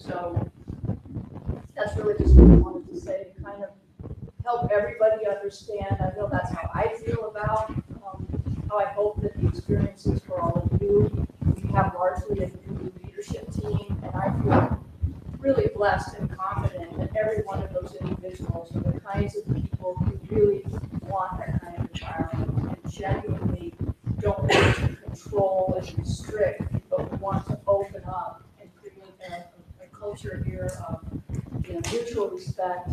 So that's really just what I wanted to say, to kind of help everybody understand. I know that's how I feel about how I hope that the experiences for all of you. We have largely a new leadership team, and I feel really blessed and confident that every one of those individuals are the kinds of people who really want that kind of environment and genuinely don't want to control and restrict, but want to open up and create a culture here of mutual respect,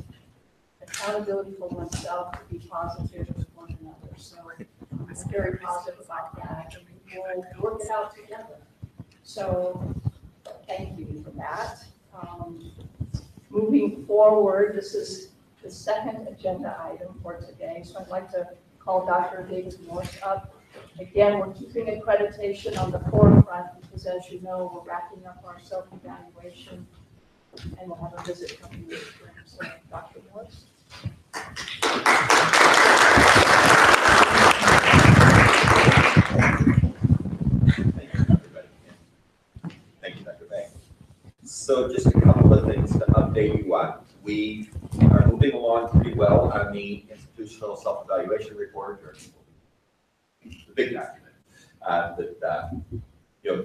accountability for oneself, to be positive with one another. So I'm very positive about that, and we'll work it out together. So thank you for that. Moving forward, this is the second agenda item for today. So I'd like to call Dr. David Morse up. Again, we're keeping accreditation on the forefront because, as you know, we're wrapping up our self-evaluation and we'll have a visit coming this spring. So, Dr. Morse. Thank you, Dr. Bank. So just a couple of things to update you on. We are moving along pretty well on the institutional self-evaluation report, or the big document that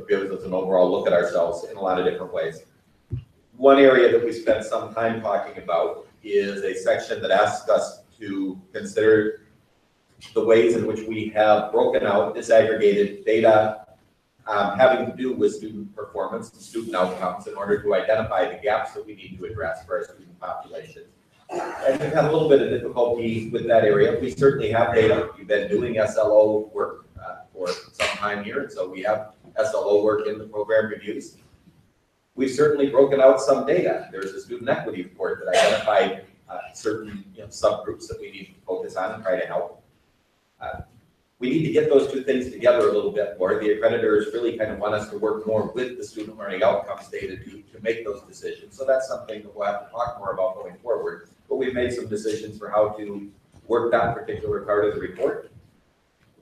gives us an overall look at ourselves in a lot of different ways. One area that we spent some time talking about is a section that asks us to consider the ways in which we have broken out disaggregated data having to do with student performance and student outcomes in order to identify the gaps that we need to address for our student population. And we've had a little bit of difficulty with that area. We certainly have data. We've been doing SLO work for some time here, and so we have SLO work in the program reviews. We've certainly broken out some data. There's a student equity report that identified certain subgroups that we need to focus on and try to help. We need to get those two things together a little bit more. The accreditors really kind of want us to work more with the student learning outcomes data to make those decisions. So that's something that we'll have to talk more about going forward. But we've made some decisions for how to work that particular part of the report.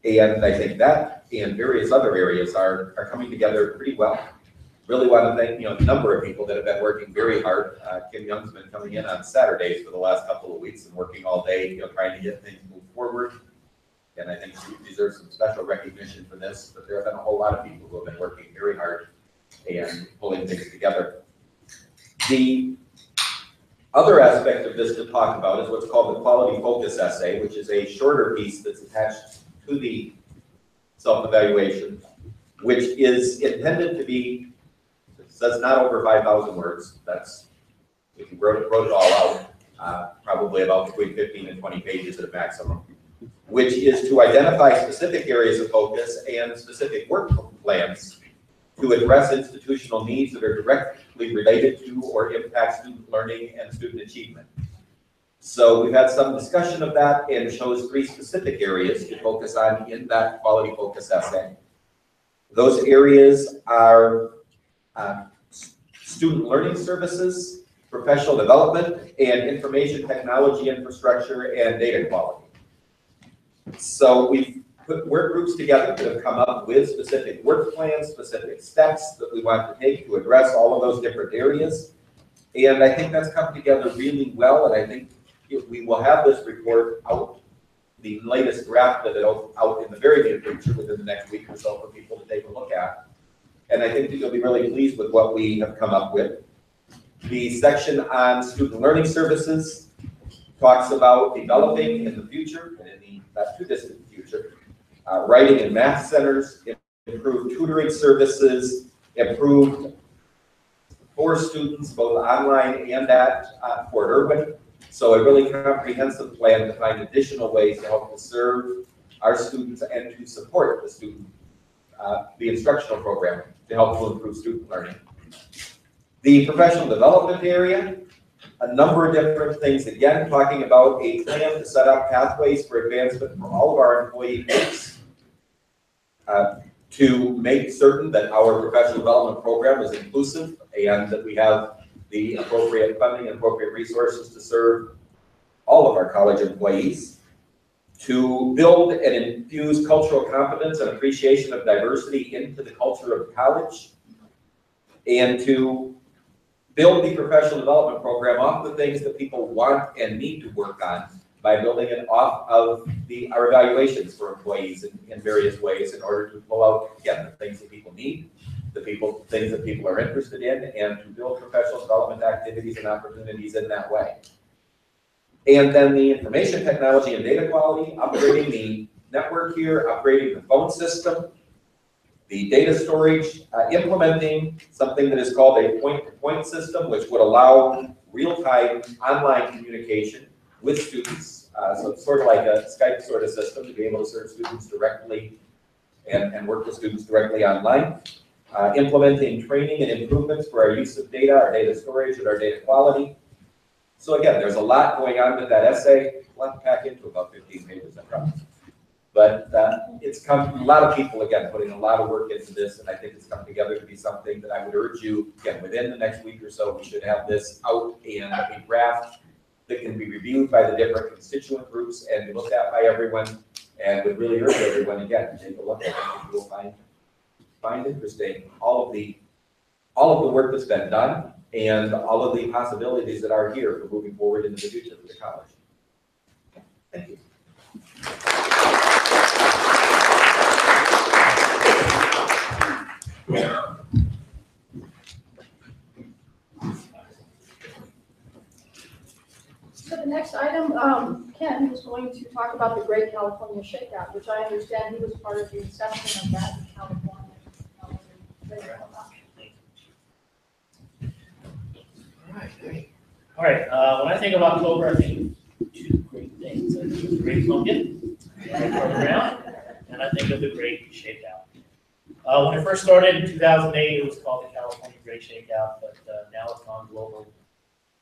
And I think that and various other areas are coming together pretty well. Really want to thank a number of people that have been working very hard. Kim Young's been coming in on Saturdays for the last couple of weeks and working all day, trying to get things moved forward. And I think she deserves some special recognition for this, but there have been a whole lot of people who have been working very hard and pulling things together. The other aspect of this to talk about is what's called the quality focus essay, which is a shorter piece that's attached to the self-evaluation, which is intended to be, it says not over 5,000 words. That's, if you wrote it all out, probably about between 15 and 20 pages at a maximum, which is to identify specific areas of focus and specific work plans to address institutional needs that are directly related to or impact student learning and student achievement. So we've had some discussion of that and chose 3 specific areas to focus on in that quality focus essay. Those areas are student learning services, professional development, and information technology infrastructure and data quality. So we've put work groups together that have come up with specific work plans, specific steps that we want to take to address all of those different areas. And I think that's come together really well, and I think we will have this report out, the latest draft of it out in the very near future, within the next week or so, for people to take a look at. And I think that you'll be really pleased with what we have come up with. The section on student learning services talks about developing in the future, and in the not too distant future, writing and math centers, improved tutoring services, improved for students both online and at Fort Irwin. So a really comprehensive plan to find additional ways to help to serve our students and to support the student, the instructional program to help to improve student learning. The professional development area, a number of different things, again, talking about a plan to set up pathways for advancement for all of our employee groups, to make certain that our professional development program is inclusive and that we have the appropriate funding and appropriate resources to serve all of our college employees, to build and infuse cultural competence and appreciation of diversity into the culture of college, and to build the professional development program off the things that people want and need to work on by building it off of our evaluations for employees in various ways in order to pull out, again, the things that people need, things that people are interested in, and to build professional development activities and opportunities in that way. And then the information technology and data quality, upgrading the network here, upgrading the phone system, the data storage, implementing something that is called a point-to-point system, which would allow real-time online communication with students. So it's sort of like a Skype sort of system to be able to serve students directly and work with students directly online. Implementing training and improvements for our use of data, our data storage, and our data quality. So again, there's a lot going on with that essay. We'll have to pack into about 15 pages, I promise. But it's come, a lot of people, again, putting a lot of work into this, and I think it's come together to be something that I would urge you, again, within the next week or so, we should have this out in a draft that can be reviewed by the different constituent groups and be looked at by everyone, and would really urge everyone, again, to take a look at it. You'll find interesting all of the work that's been done and all of the possibilities that are here for moving forward into the future of the college. Thank you. So the next item, Ken was going to talk about the Great California Shakeout, which I understand he was part of the inception of that in California. All right. When I think of October, I think of two great things. I think of the Great Pumpkin, and I think of the Great Shakeout. When it first started in 2008, it was called the California Great Shakeout, but now it's gone global.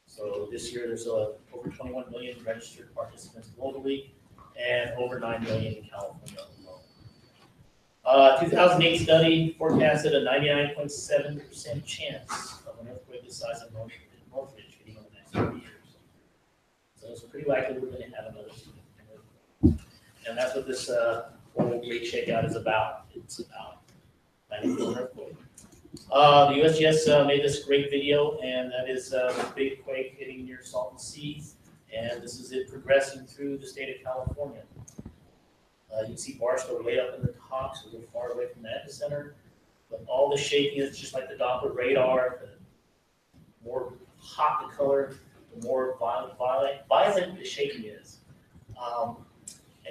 So this year, there's over 21 million registered participants globally, and over 9 million in California alone. 2008 study forecasted a 99.7% chance of an earthquake the size of Northridge hitting in the next 30 years. So it's pretty likely we're going to have another significant earthquake. And that's what this whole Great Shakeout is about. It's about planning for an earthquake. The USGS made this great video, and that is the big quake hitting near Salton Sea. And this is it progressing through the state of California. You can see Barstow way up in the top, so we're far away from the epicenter. But all the shaking is just like the Doppler radar. The more hot the color, the more violent the shaking is.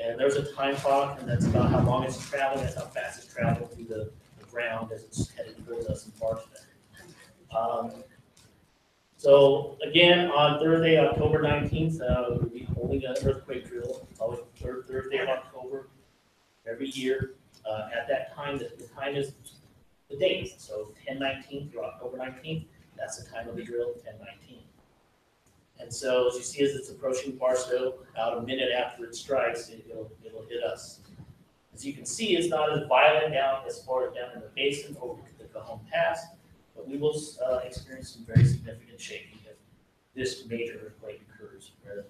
And there's a time clock, and that's about how long it's traveling. That's how fast it's traveling through the ground as it's headed towards us in Barstow. So again, on Thursday, October 19th, we'll be holding an earthquake drill, always third Thursday of October every year. At that time, the time is the date. So 10/19 through October 19th, that's the time of the drill, 10/19. And so as you see, as it's approaching Barstow, about a minute after it strikes, it'll hit us. As you can see, it's not as violent down as far as down in the basin over the Cajon Pass, but we will experience some very significant shaking if this major earthquake occurs, where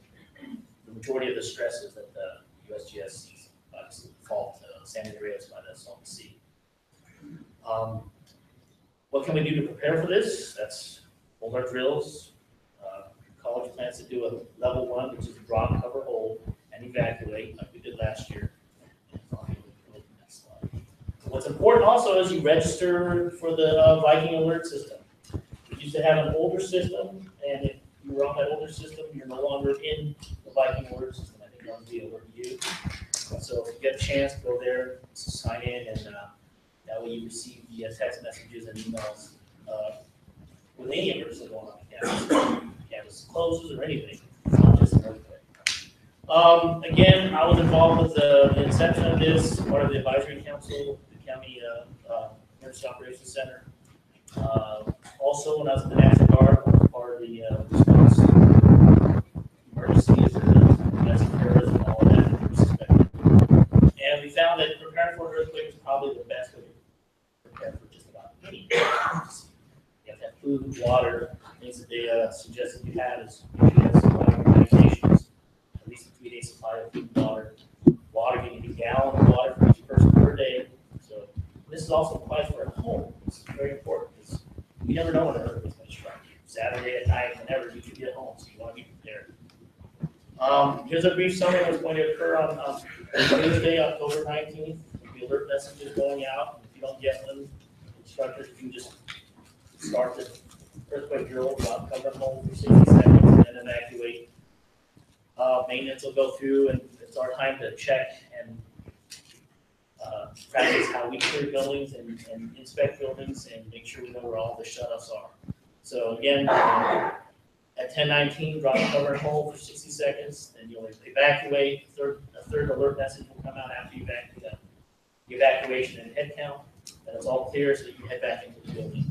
the majority of the stresses that the USGS sees obviously fall to San Andreas by the Salton Sea. What can we do to prepare for this? That's hold our drills. College plans to do a level 1, which is drop, cover, hold, and evacuate like we did last year. What's important also is you register for the Viking alert system. We used to have an older system, and if you were on that older system, you're no longer in the Viking alert system. I think that would be alert you. So if you get a chance, go there, sign in, and that way you receive the text messages and emails with any alerts that go on campus. Campus closes or anything, not just an earthquake. Again, I was involved with the inception of this, part of the advisory council, the county emergency operations center. Also, when I was in the National Guard, I was part of the response emergencies, domestic terrorism, and all of that. And we found that preparing for an earthquake is probably the best way to prepare for just about any emergency. You have to have food, water, things that they suggested you have is you have supply of medications, at least a 3-day supply of food and water. Water, you need a gallon of water for each person per day. So this is also applies for a home. This is very important because you never know when an earthquake is going to strike you. Saturday at night, whenever you can get home, so you want to be prepared. Here's a brief summary of what's going to occur on Tuesday, October 19th. There'll be alert messages going out. If you don't get them, instructors can just start the earthquake drill, drop cover home for 60 seconds, and then evacuate. Maintenance will go through, and it's our time to check and practice how we clear buildings and inspect buildings and make sure we know where all the shut-offs are. So again, at 10:19, drop cover and hold for 60 seconds, then you'll evacuate. A third alert message will come out after you evacuate the evacuation and head count. Then it's all clear, so you can head back into the building.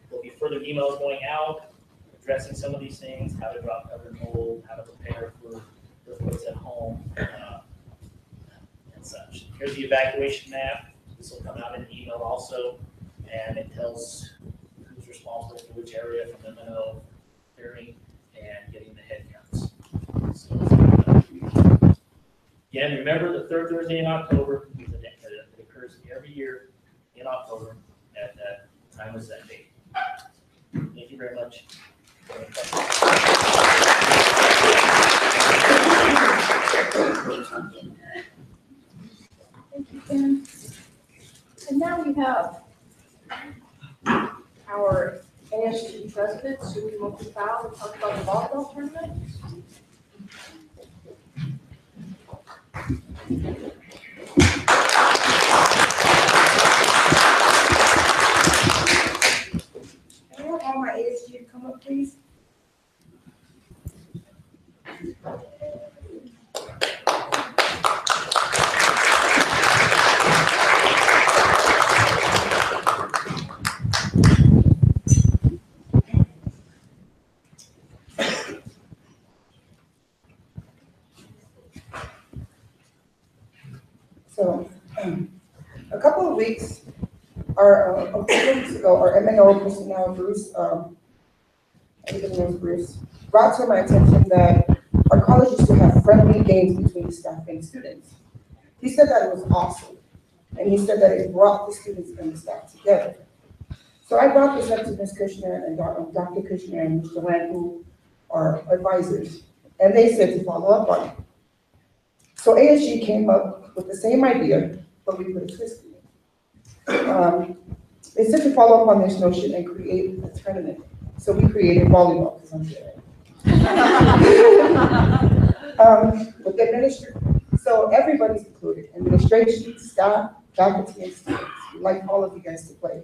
There'll be further emails going out addressing some of these things, how to drop cover and hold, how to prepare for earthquakes at home, and such. Here's the evacuation map. This will come out in an email also, and it tells who's responsible for which area from M&O, clearing, and getting the head counts. So, again, remember the third Thursday in October, it occurs every year in October at that time is that date. Thank you very much. Thank you, Ken. And now we have our ASG president, Susie Mokufowl, to talk about the volleyball tournament. Can I have all my ASG to come up, please? So, a couple of weeks ago, our M&O personnel, Bruce, everybody knows Bruce, brought to my attention that our college used to have friendly games between staff and students. He said that it was awesome, and he said that it brought the students and the staff together. So I brought this up to Ms. Kushner and Dr. Kushner and Mr. Land, who are advisors, and they said to follow up on it. So ASG came up with the same idea, but we put a twist in it. They said to follow up on this notion and create a tournament. So we created volleyball, because I'm good at it. With the so everybody's included, administration, staff, faculty, and students. We'd like all of you guys to play.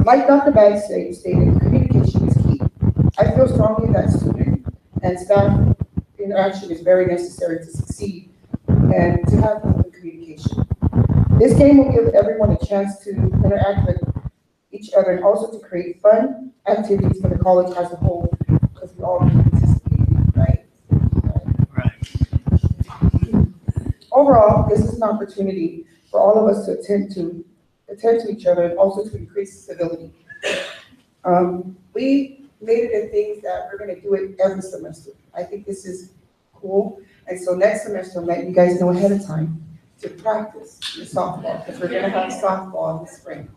Like Dr. Baggs stated, communication is key. I feel strongly that student and staff interaction is very necessary to succeed and to have open communication. This game will give everyone a chance to interact with each other and also to create fun activities for the college as a whole, because we all participate, right? Overall, this is an opportunity for all of us to attend to each other and also to increase civility. We made it in things that we're going to do it every semester. I think this is cool. And so next semester, I'll let you guys know ahead of time to practice your softball, because we're going to have softball in the spring.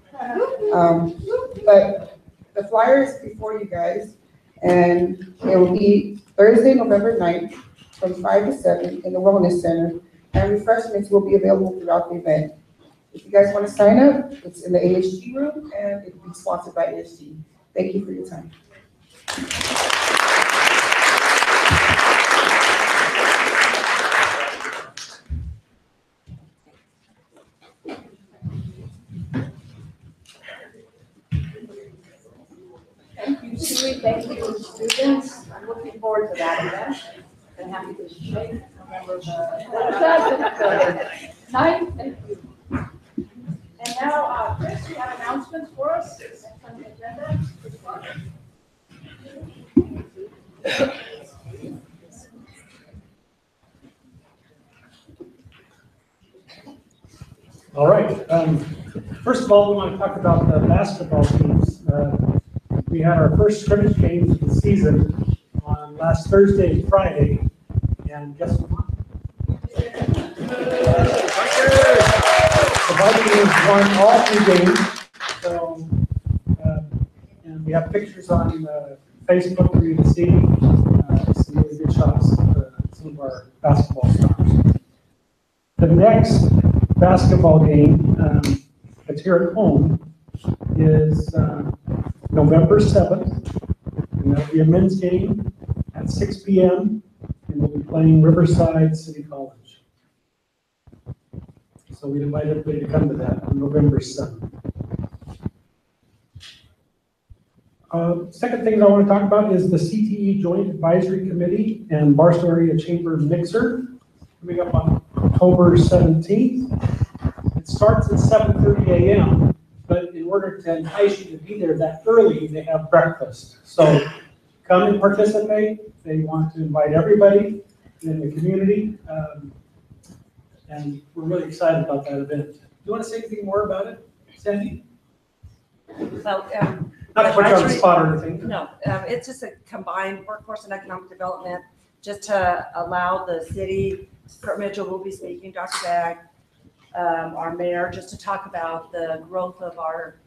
But the flyer is before you guys, and it will be Thursday, November 9th from 5 to 7 in the Wellness Center, and refreshments will be available throughout the event. If you guys want to sign up, it's in the ASG room, and it will be sponsored by ASG. Thank you for your time. Thank you, Sue. Thank you, students. I'm looking forward to that event. And happy to shake. Remember the 9th. Thank you. And now, Chris, you have announcements for us? Next on the agenda. All right. First of all, we want to talk about the basketball teams. We had our first scrimmage games of the season on last Thursday and Friday, and guess what? The Vikings won all 3 games. So, and We have pictures on Facebook for you to see some really good shots of some of our basketball stars. The next basketball game that's here at home is November 7th, and that'll be a men's game at 6 p.m., and we'll be playing Riverside City College. So we invite everybody to come to that on November 7th. Second thing I want to talk about is the CTE Joint Advisory Committee and Barstow Area Chamber Mixer coming up on October 17th. It starts at 7:30 a.m., but in order to entice you to be there that early, they have breakfast. So come and participate. They want to invite everybody in the community, and we're really excited about that event. Do you want to say anything more about it, Sandy? Well, Not to put you on the spot or anything. no, it's just a combined workforce and economic development, just to allow the city, Kurt Mitchell will be speaking, Dr. Bagg, our mayor, just to talk about the growth of our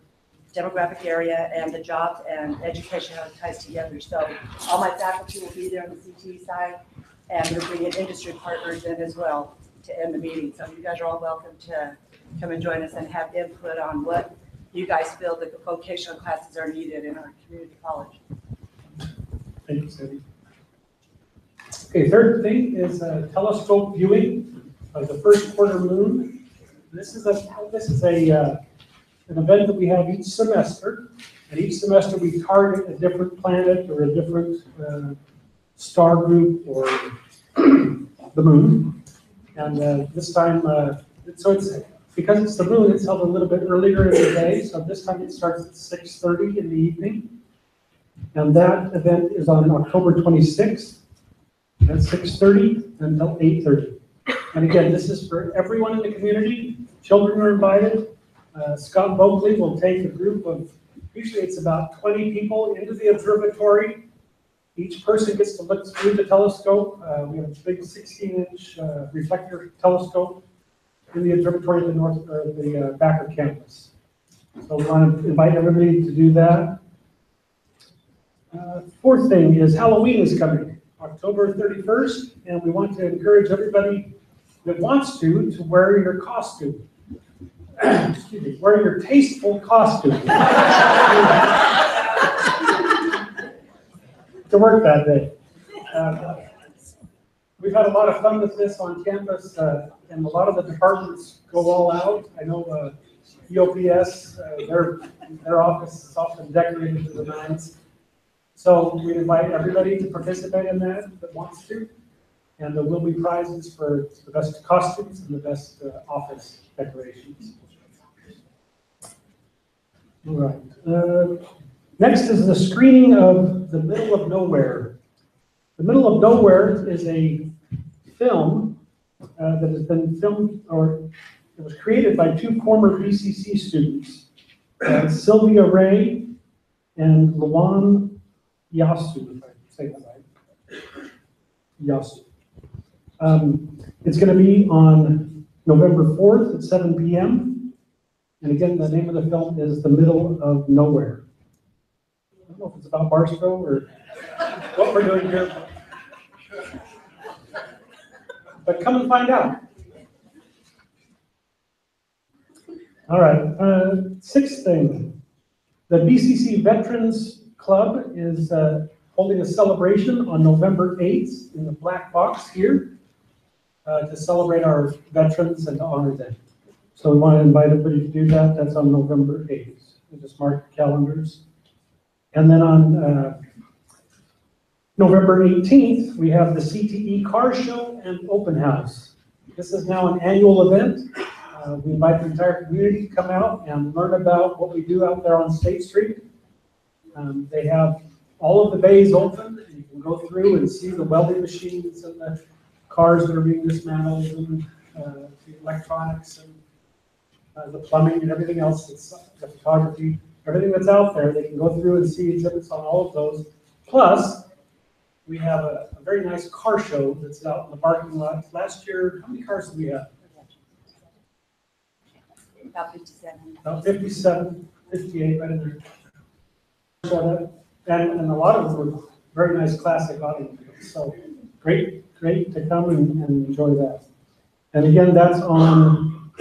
demographic area and the jobs and education, how it ties together. So all my faculty will be there on the CTE side, and we're bringing industry partners in as well to end the meeting. So you guys are all welcome to come and join us and have input on what you guys feel that the vocational classes are needed in our community college. Thank you, Sandy. Okay, third thing is telescope viewing of the first quarter moon. This is an event that we have each semester, and each semester we target a different planet or a different star group or the moon. And this time, because it's the moon, it's held a little bit earlier in the day. So this time it starts at 6:30 in the evening. And that event is on October 26th at 6:30 until 8:30. And again, this is for everyone in the community. Children are invited. Scott Boakley will take a group of, usually it's about 20 people into the observatory. Each person gets to look through the telescope. We have a big 16-inch reflector telescope in the observatory at the back of campus. So we want to invite everybody to do that. Fourth thing is Halloween is coming, October 31st, and we want to encourage everybody that wants to wear your costume. Excuse me, wear your tasteful costume. To work that day. We've had a lot of fun with this on campus, and a lot of the departments go all out. I know EOPS, their office is often decorated to the nines. So we invite everybody to participate in that wants to. And there will be prizes for the best costumes and the best office decorations. All right. Next is the screening of The Middle of Nowhere. The Middle of Nowhere is a film that has been filmed, or it was created by two former BCC students, Sylvia Ray and Luan Yasu, if I say that right. Yasu. It's going to be on November 4th at 7 p.m. And again, the name of the film is The Middle of Nowhere. I don't know if it's about Barstow or what we're doing here, but come and find out. All right, sixth thing. The BCC Veterans Club is holding a celebration on November 8th in the Black Box here to celebrate our veterans and to honor them. So we want to invite everybody to do that. That's on November 8th. So just mark your calendars. And then on November 18th, we have the CTE Car Show and Open House. This is now an annual event. We invite the entire community to come out and learn about what we do out there on State Street. They have all of the bays open. You can go through and see the welding machines and the cars that are being dismantled and the electronics and the plumbing and everything else, that's the photography, everything that's out there. They can go through and see exhibits on all of those. Plus, we have a very nice car show that's out in the parking lot. Last year, how many cars did we have? About 57. About 57, 58, right in there. And a lot of them were very nice classic automobiles. So great to come and enjoy that. And again, that's on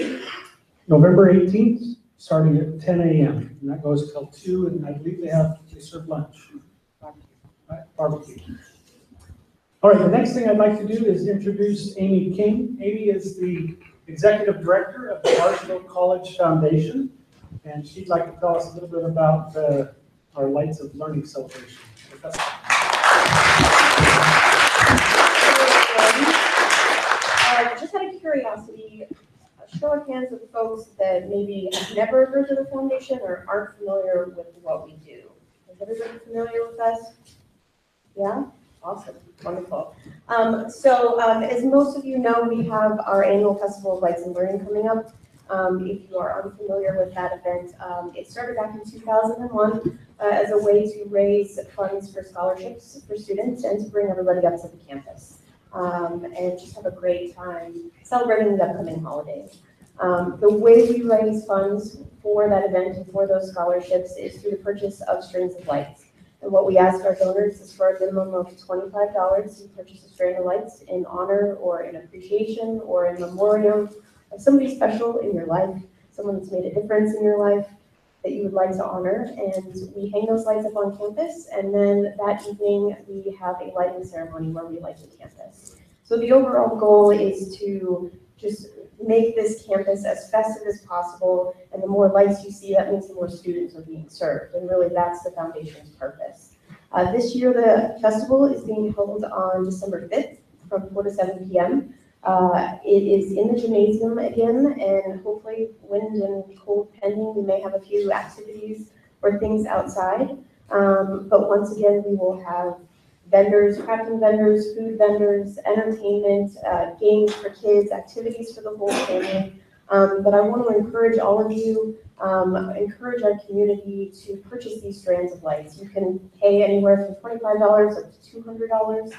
November 18th, starting at 10 a.m. And that goes till 2, and I believe they serve lunch. Right, barbecue. All right, the next thing I'd like to do is introduce Amy King. Amy is the Executive Director of the Barstow College Foundation, and she'd like to tell us a little bit about our Lights of Learning celebration. Just out of curiosity, a show of hands with folks that maybe have never heard of the foundation or aren't familiar with what we do. Is everybody familiar with us? Yeah? Awesome, wonderful. As most of you know, we have our annual Festival of Lights and Learning coming up. If you are unfamiliar with that event, it started back in 2001 as a way to raise funds for scholarships for students and to bring everybody up to the campus. And just have a great time celebrating the upcoming holidays. The way we raise funds for that event and for those scholarships is through the purchase of strings of lights. And what we ask our donors is for a minimum of $25 to purchase a string of lights in honor or in appreciation or in memoriam of somebody special in your life, someone that's made a difference in your life that you would like to honor. And we hang those lights up on campus, and then that evening we have a lighting ceremony where we light the campus. So the overall goal is to just make this campus as festive as possible, and the more lights you see, that means the more students are being served, and really that's the foundation's purpose. This year the festival is being held on December 5th from 4 to 7 p.m. It is in the gymnasium again, and hopefully, wind and cold pending, we may have a few activities or things outside. But once again, we will have vendors, crafting vendors, food vendors, entertainment, games for kids, activities for the whole family. But I want to encourage all of you, encourage our community to purchase these strands of lights. You can pay anywhere from $25 up to $200.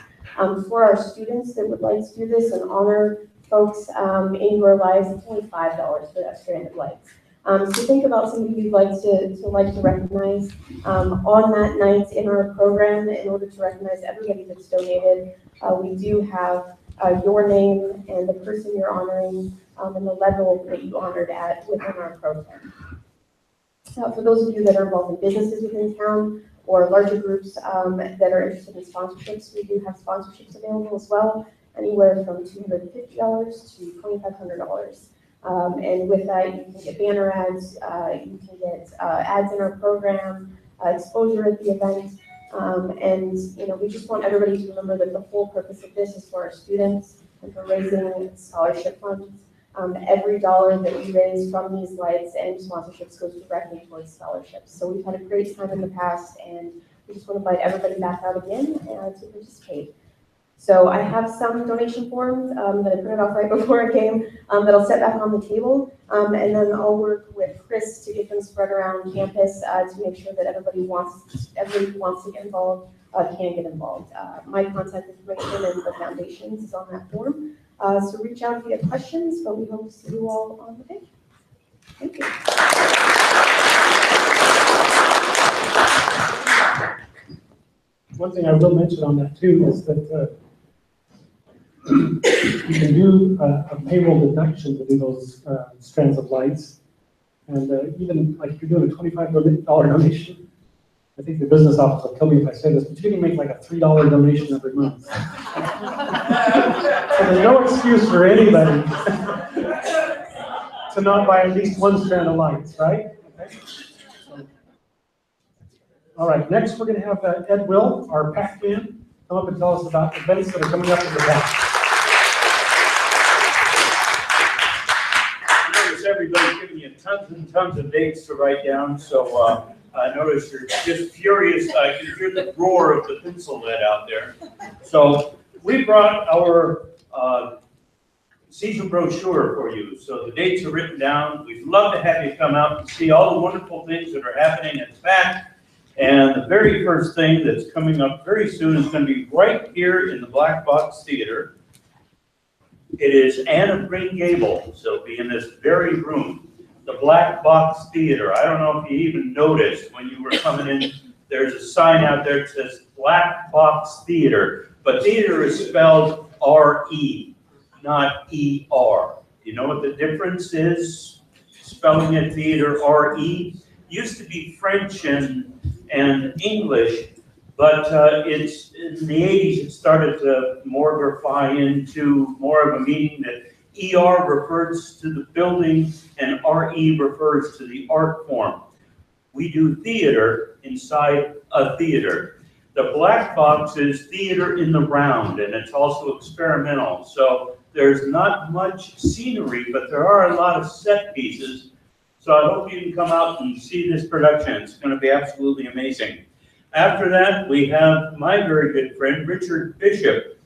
For our students that would like to do this and honor folks in your lives, it's only $5 for that strand of lights. So think about somebody you'd like to recognize on that night in our program. In order to recognize everybody that's donated, we do have your name and the person you're honoring and the level that you honored at within our program. For those of you that are involved in businesses within town or larger groups that are interested in sponsorships, we do have sponsorships available as well, anywhere from $250 to $2,500. And with that, you can get banner ads, you can get ads in our program, exposure at the event, and we just want everybody to remember that the whole purpose of this is for our students and for raising scholarship funds. Every dollar that we raise from these lights and sponsorships goes directly towards scholarships. So we've had a great time in the past, and we just want to invite everybody back out again to participate. So I have some donation forms that I printed off right before I came that I'll set back on the table, and then I'll work with Chris to get them spread around campus to make sure that everybody who wants to get involved can get involved. My contact information and the foundation's is on that form. So reach out if you have questions, but we hope to see you all on the day. Thank you. One thing I will mention on that too is that you can do a payroll deduction to do those strands of lights. And even like if you're doing a $25 donation, I think the business office will kill me if I say this, but you can make like a $3 donation every month. So there's no excuse for anybody to not buy at least one strand of lights, right? Okay. All right, next we're going to have Ed Will, our PAC man, come up and tell us about events that are coming up in the PAC. I notice everybody's giving you tons and tons of dates to write down, so I notice you're just furious. I can hear the roar of the pencil lead out there. So we brought our season brochure for you. So the dates are written down. We'd love to have you come out and see all the wonderful things that are happening at PAC. And the very first thing that's coming up very soon is going to be right here in the Black Box Theater. It is Anne of Green Gables. So it'll be in this very room, the Black Box Theater. I don't know if you even noticed when you were coming in there's a sign out there that says Black Box Theater, but theater is spelled R-E, not E-R. You know what the difference is? Spelling it theater R-E used to be French and English, but it's in the 80s it started to morphify into more of a meaning that ER refers to the building and RE refers to the art form. We do theater inside a theater. The black box is theater in the round, and it's also experimental. So there's not much scenery, but there are a lot of set pieces. So I hope you can come out and see this production. It's going to be absolutely amazing. After that, we have my very good friend, Richard Bishop.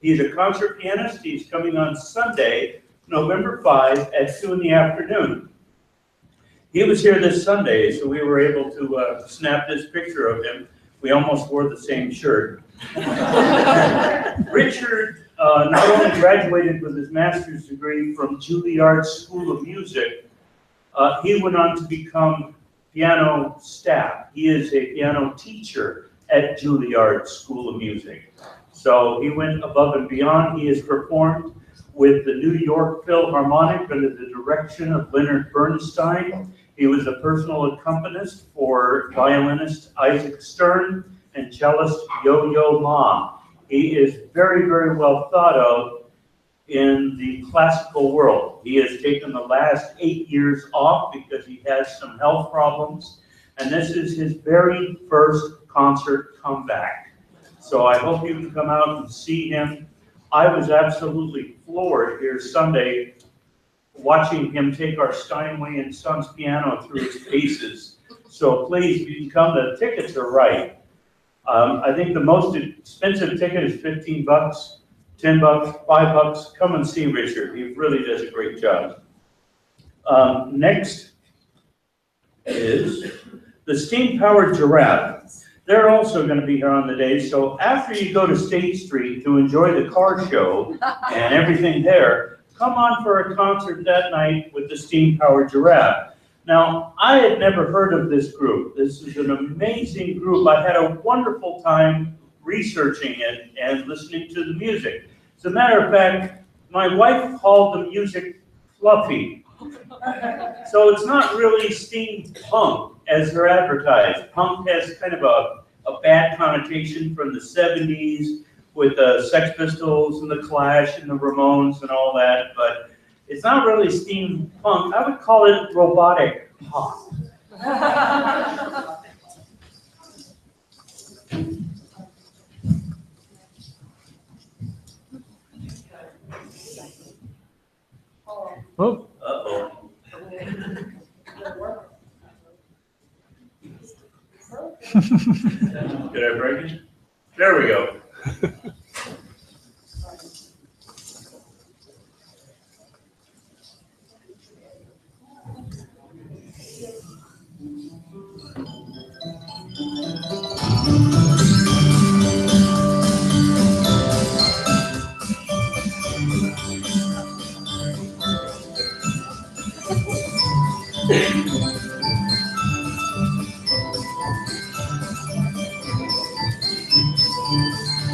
He's a concert pianist. He's coming on Sunday, November 5 at 2 in the afternoon. He was here this Sunday, so we were able to snap this picture of him. We almost wore the same shirt. Richard not only graduated with his master's degree from Juilliard School of Music, he went on to become piano staff. He is a piano teacher at Juilliard School of Music. So he went above and beyond. He has performed with the New York Philharmonic under the direction of Leonard Bernstein. He was a personal accompanist for violinist Isaac Stern and cellist Yo-Yo Ma. He is very, very well thought of in the classical world. He has taken the last 8 years off because he has some health problems, and this is his very first concert comeback. So I hope you can come out and see him. I was absolutely floored here Sunday watching him take our Steinway and Sons piano through his paces. So please, if you can come, the tickets are right. I think the most expensive ticket is 15 bucks, 10 bucks, 5 bucks. Come and see Richard. He really does a great job. Next is the Steam-Powered Giraffe. They're also going to be here on the day. So after you go to State Street to enjoy the car show and everything there, come on for a concert that night with the Steam-Powered Giraffe. Now, I had never heard of this group. This is an amazing group. I had a wonderful time researching it and listening to the music. As a matter of fact, my wife called the music fluffy. So it's not really steampunk as they're advertised. Punk has kind of a bad connotation from the 70s with the Sex Pistols and the Clash and the Ramones and all that, but it's not really steampunk. I would call it robotic pop. Oh. Uh-oh. Did I break it? There we go.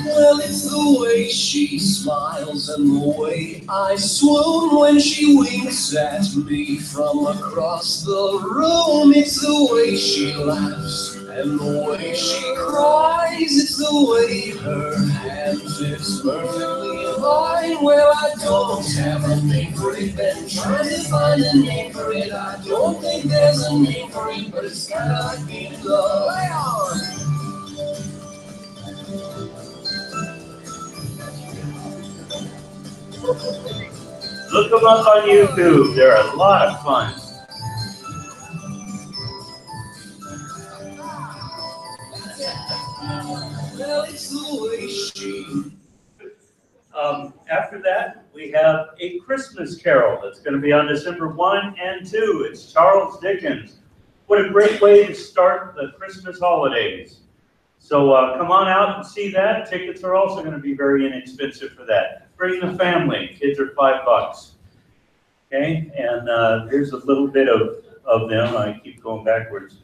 Well, it's the way she smiles and the way I swoon when she winks at me from across the room. It's the way she laughs and the way she cries. It's the way her hand fits perfectly in mine. Well, I don't have a name for it, been trying to find a name for it. I don't think there's a name for it, but it's kinda like being in love. Look them up on YouTube. They're a lot of fun. Well, it's the way she. After that, we have A Christmas Carol that's going to be on December 1 and 2. It's Charles Dickens. What a great way to start the Christmas holidays. So come on out and see that. Tickets are also going to be very inexpensive for that. Bring the family. Kids are $5. Okay, and here's a little bit of them. I keep going backwards.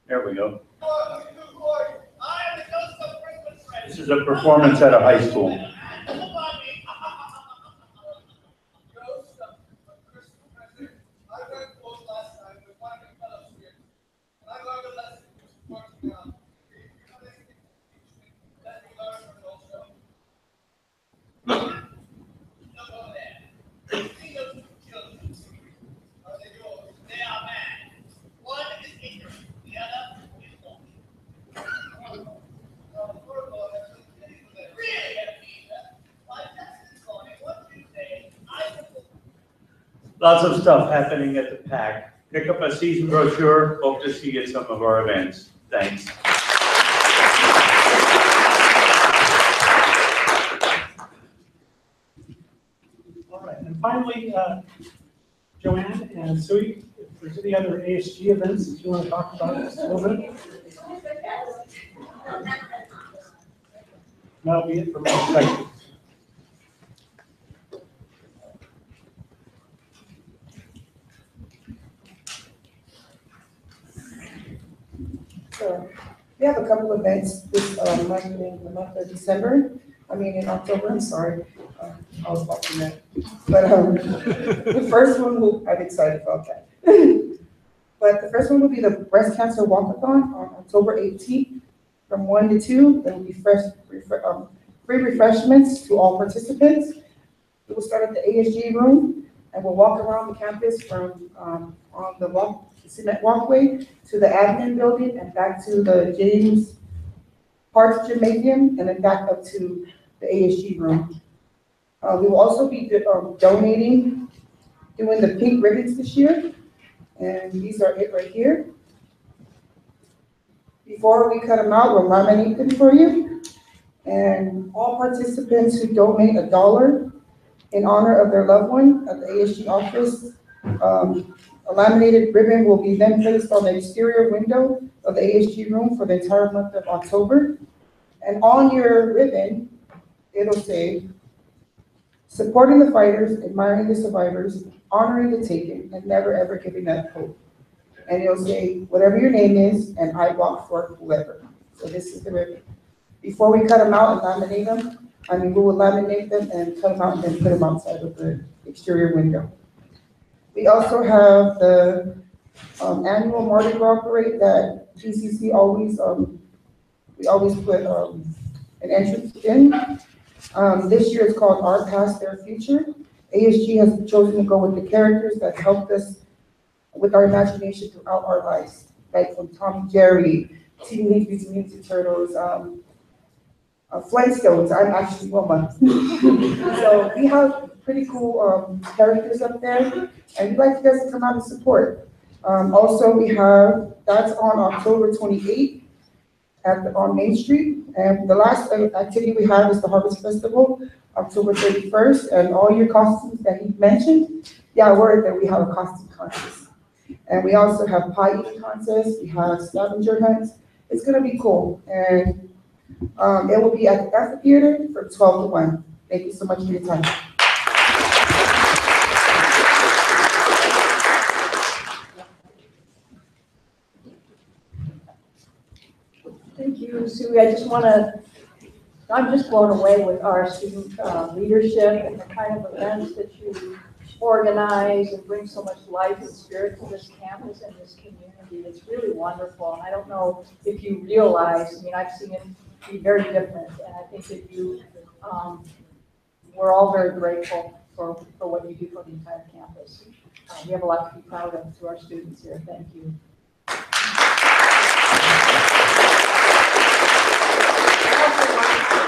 There we go. This is a performance at a high school. Lots of stuff happening at the PAC. Pick up a season brochure. Hope to see you at some of our events. Thanks. All right, and finally, Joanne and Sui, if there's any other ASG events that you want to talk about just a little bit? That'll be it for my section. So we have a couple of events this month, in the month of December. In October, I'm sorry. I was watching that. But the first one, I'm excited about that. But the first one will be the Breast Cancer Walkathon on October 18th from 1 to 2. There will be free refreshments to all participants. We will start at the ASG room and we'll walk around the campus from on the cement walkway to the admin building and back to the James Parks Gymnasium and then back up to the ASG room. We will also be doing the pink ribbons this year, and these are it right here. Before we cut them out, we'll laminate them for you, and all participants who donate $1 in honor of their loved one at the ASG office, a laminated ribbon will be then placed on the exterior window of the ASG room for the entire month of October. And on your ribbon, it'll say, supporting the fighters, admiring the survivors, honoring the taken, and never ever giving up hope. And it'll say, whatever your name is, and I walk for whoever. So this is the ribbon. Before we cut them out and laminate them, we will laminate them and cut them out and then put them outside of the exterior window. We also have the annual Mardi Gras parade that GCC always, we always put an entrance in. This year it's called Our Past, Their Future. ASG has chosen to go with the characters that helped us with our imagination throughout our lives, like from Tom and Jerry, Teenage Mutant Ninja Turtles, Flintstones. I'm actually Wilma. So we have pretty cool characters up there, and we'd like you guys to come out and support. Also, we have, that's on October 28th on Main Street. And the last activity we have is the Harvest Festival, October 31st, and all your costumes that he mentioned, yeah, we're there, we have a costume contest. And we also have pie eating contests, we have scavenger hunts. It's gonna be cool. And it will be at the amphitheater from 12 to 1. Thank you so much for your time. Thank you, Sue. I'm just blown away with our student leadership and the kind of events that you organize and bring so much life and spirit to this campus and this community. It's really wonderful. And I don't know if you realize, I've seen it be very different. And I think that we're all very grateful for what you do for the entire campus. We have a lot to be proud of to our students here. Thank you.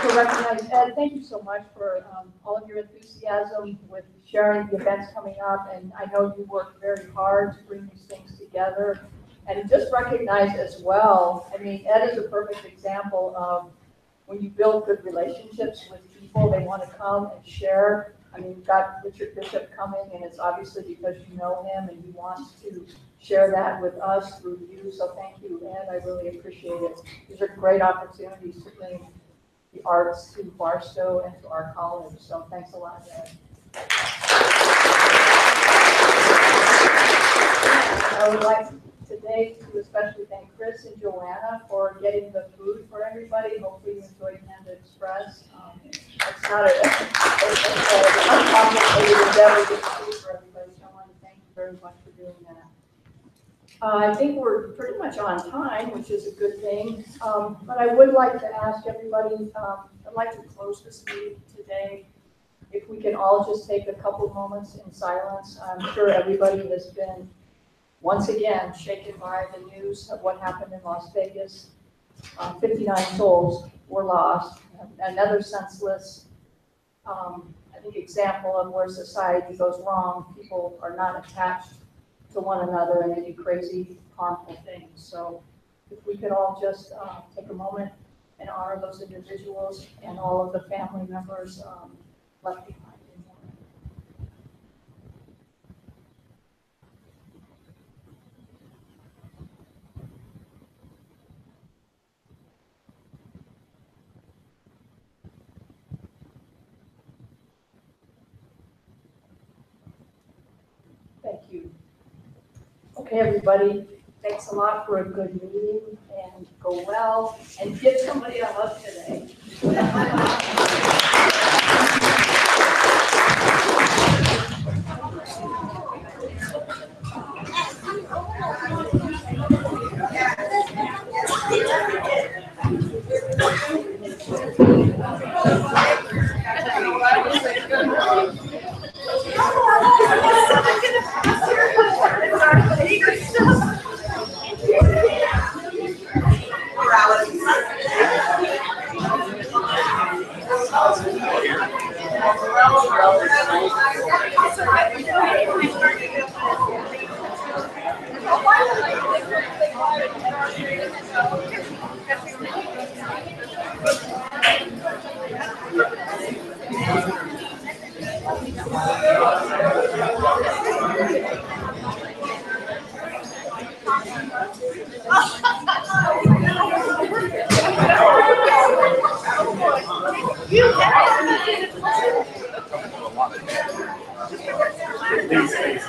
To recognize Ed, thank you so much for all of your enthusiasm with sharing the events coming up, and I know you work very hard to bring these things together. And just recognize as well, Ed is a perfect example of when you build good relationships with people, they want to come and share. You've got Richard Bishop coming, and it's obviously because you know him and he wants to share that with us through you. So thank you, Ed. I really appreciate it. These are great opportunities to bring the arts to Barstow and to our college. So thanks a lot, Ed. I would like today to especially thank Chris and Joanna for getting the food for everybody. Hopefully you enjoyed Panda Express. It's not a, it's an uncomplicated endeavor to get food for everybody, so I want to thank you very much for doing that. I think we're pretty much on time, which is a good thing. But I would like to ask everybody, I'd like to close this meeting today. If we can all just take a couple moments in silence. I'm sure everybody has been, once again, shaken by the news of what happened in Las Vegas. 59 souls were lost. Another senseless, I think, example of where society goes wrong. People are not attached to one another and they do crazy, harmful things. So if we could all just take a moment and honor those individuals and all of the family members left behind. Thank you. Okay, everybody, thanks a lot for a good meeting and go well and give somebody a hug today. These things